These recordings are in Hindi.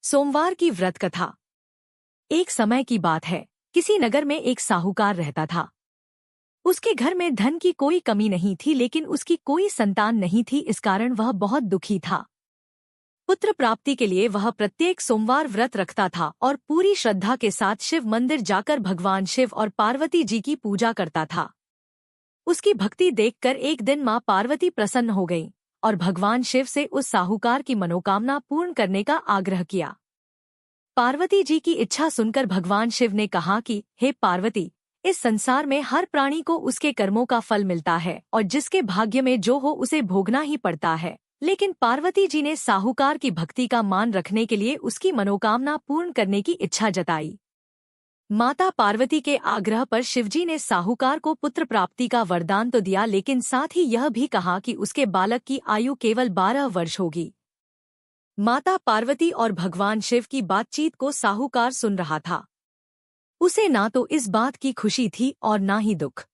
सोमवार की व्रत कथा। एक समय की बात है, किसी नगर में एक साहूकार रहता था। उसके घर में धन की कोई कमी नहीं थी, लेकिन उसकी कोई संतान नहीं थी। इस कारण वह बहुत दुखी था। पुत्र प्राप्ति के लिए वह प्रत्येक सोमवार व्रत रखता था और पूरी श्रद्धा के साथ शिव मंदिर जाकर भगवान शिव और पार्वती जी की पूजा करता था। उसकी भक्ति देखकर एक दिन मां पार्वती प्रसन्न हो गईं और भगवान शिव से उस साहूकार की मनोकामना पूर्ण करने का आग्रह किया। पार्वती जी की इच्छा सुनकर भगवान शिव ने कहा कि हे पार्वती, इस संसार में हर प्राणी को उसके कर्मों का फल मिलता है और जिसके भाग्य में जो हो उसे भोगना ही पड़ता है। लेकिन पार्वती जी ने साहूकार की भक्ति का मान रखने के लिए उसकी मनोकामना पूर्ण करने की इच्छा जताई। माता पार्वती के आग्रह पर शिवजी ने साहूकार को पुत्र प्राप्ति का वरदान तो दिया, लेकिन साथ ही यह भी कहा कि उसके बालक की आयु केवल 12 वर्ष होगी। माता पार्वती और भगवान शिव की बातचीत को साहूकार सुन रहा था। उसे ना तो इस बात की खुशी थी और ना ही दुख।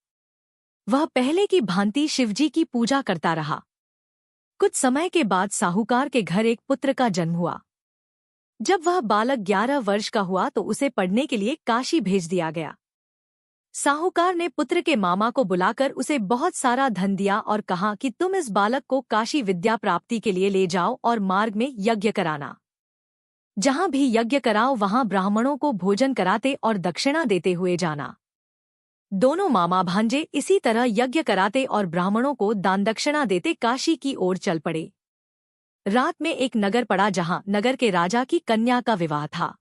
वह पहले की भांति शिवजी की पूजा करता रहा। कुछ समय के बाद साहूकार के घर एक पुत्र का जन्म हुआ। जब वह बालक 11 वर्ष का हुआ तो उसे पढ़ने के लिए काशी भेज दिया गया। साहूकार ने पुत्र के मामा को बुलाकर उसे बहुत सारा धन दिया और कहा कि तुम इस बालक को काशी विद्या प्राप्ति के लिए ले जाओ और मार्ग में यज्ञ कराना। जहां भी यज्ञ कराओ वहां ब्राह्मणों को भोजन कराते और दक्षिणा देते हुए जाना। दोनों मामा भांजे इसी तरह यज्ञ कराते और ब्राह्मणों को दान दक्षिणा देते काशी की ओर चल पड़े। रात में एक नगर पड़ा जहां नगर के राजा की कन्या का विवाह था।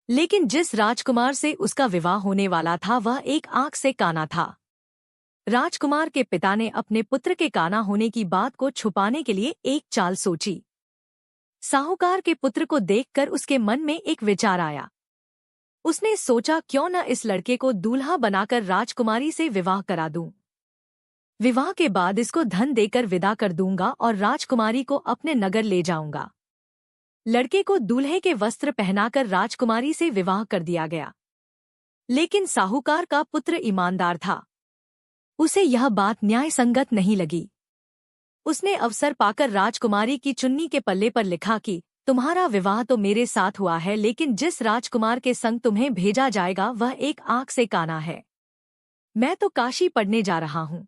लेकिन जिस राजकुमार से उसका विवाह होने वाला था वह एक आंख से काना था। राजकुमार के पिता ने अपने पुत्र के काना होने की बात को छुपाने के लिए एक चाल सोची। साहूकार के पुत्र को देखकर उसके मन में एक विचार आया। उसने सोचा, क्यों न इस लड़के को दूल्हा बनाकर राजकुमारी से विवाह करा दूं। विवाह के बाद इसको धन देकर विदा कर दूंगा और राजकुमारी को अपने नगर ले जाऊंगा। लड़के को दूल्हे के वस्त्र पहनाकर राजकुमारी से विवाह कर दिया गया। लेकिन साहूकार का पुत्र ईमानदार था। उसे यह बात न्याय संगत नहीं लगी। उसने अवसर पाकर राजकुमारी की चुन्नी के पल्ले पर लिखा कि तुम्हारा विवाह तो मेरे साथ हुआ है, लेकिन जिस राजकुमार के संग तुम्हें भेजा जाएगा वह एक आंख से काना है। मैं तो काशी पढ़ने जा रहा हूँ।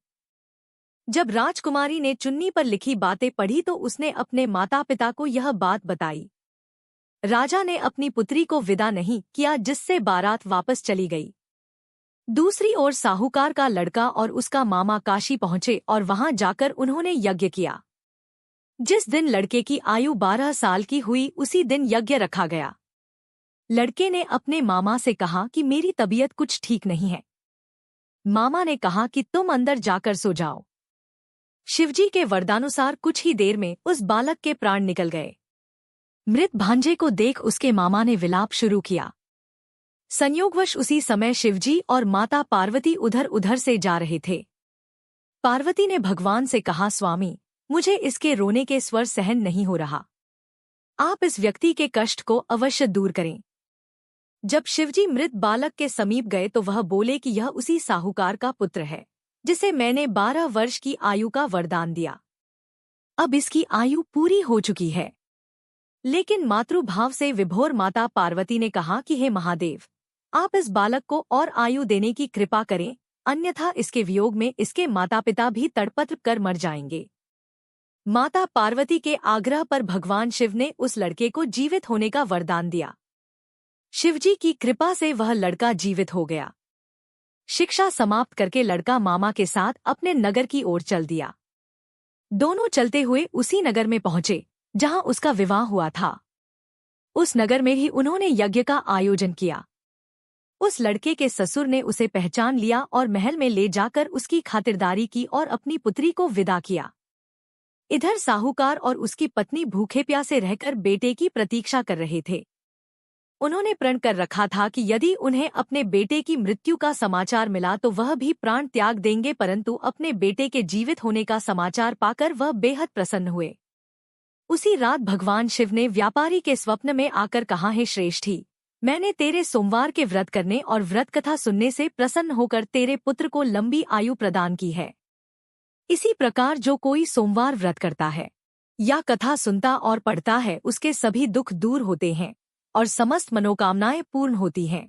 जब राजकुमारी ने चुन्नी पर लिखी बातें पढ़ी तो उसने अपने माता पिता को यह बात बताई। राजा ने अपनी पुत्री को विदा नहीं किया, जिससे बारात वापस चली गई। दूसरी ओर साहूकार का लड़का और उसका मामा काशी पहुंचे और वहां जाकर उन्होंने यज्ञ किया। जिस दिन लड़के की आयु 12 साल की हुई उसी दिन यज्ञ रखा गया। लड़के ने अपने मामा से कहा कि मेरी तबीयत कुछ ठीक नहीं है। मामा ने कहा कि तुम अंदर जाकर सो जाओ। शिवजी के वरदानुसार कुछ ही देर में उस बालक के प्राण निकल गए। मृत भांजे को देख उसके मामा ने विलाप शुरू किया। संयोगवश उसी समय शिवजी और माता पार्वती उधर उधर से जा रहे थे। पार्वती ने भगवान से कहा, स्वामी, मुझे इसके रोने के स्वर सहन नहीं हो रहा। आप इस व्यक्ति के कष्ट को अवश्य दूर करें। जब शिवजी मृत बालक के समीप गए तो वह बोले कि यह उसी साहूकार का पुत्र है जिसे मैंने 12 वर्ष की आयु का वरदान दिया। अब इसकी आयु पूरी हो चुकी है। लेकिन मातृभाव से विभोर माता पार्वती ने कहा कि हे महादेव, आप इस बालक को और आयु देने की कृपा करें, अन्यथा इसके वियोग में इसके माता पिता भी तड़पत्र कर मर जाएंगे। माता पार्वती के आग्रह पर भगवान शिव ने उस लड़के को जीवित होने का वरदान दिया। शिवजी की कृपा से वह लड़का जीवित हो गया। शिक्षा समाप्त करके लड़का मामा के साथ अपने नगर की ओर चल दिया। दोनों चलते हुए उसी नगर में पहुंचे जहां उसका विवाह हुआ था। उस नगर में ही उन्होंने यज्ञ का आयोजन किया। उस लड़के के ससुर ने उसे पहचान लिया और महल में ले जाकर उसकी खातिरदारी की और अपनी पुत्री को विदा किया। इधर साहूकार और उसकी पत्नी भूखे प्यासे रहकर बेटे की प्रतीक्षा कर रहे थे। उन्होंने प्रण कर रखा था कि यदि उन्हें अपने बेटे की मृत्यु का समाचार मिला तो वह भी प्राण त्याग देंगे, परंतु अपने बेटे के जीवित होने का समाचार पाकर वह बेहद प्रसन्न हुए। उसी रात भगवान शिव ने व्यापारी के स्वप्न में आकर कहा, हे श्रेष्ठी, मैंने तेरे सोमवार के व्रत करने और व्रत कथा सुनने से प्रसन्न होकर तेरे पुत्र को लंबी आयु प्रदान की है। इसी प्रकार जो कोई सोमवार व्रत करता है या कथा सुनता और पढ़ता है उसके सभी दुख दूर होते हैं और समस्त मनोकामनाएं पूर्ण होती हैं।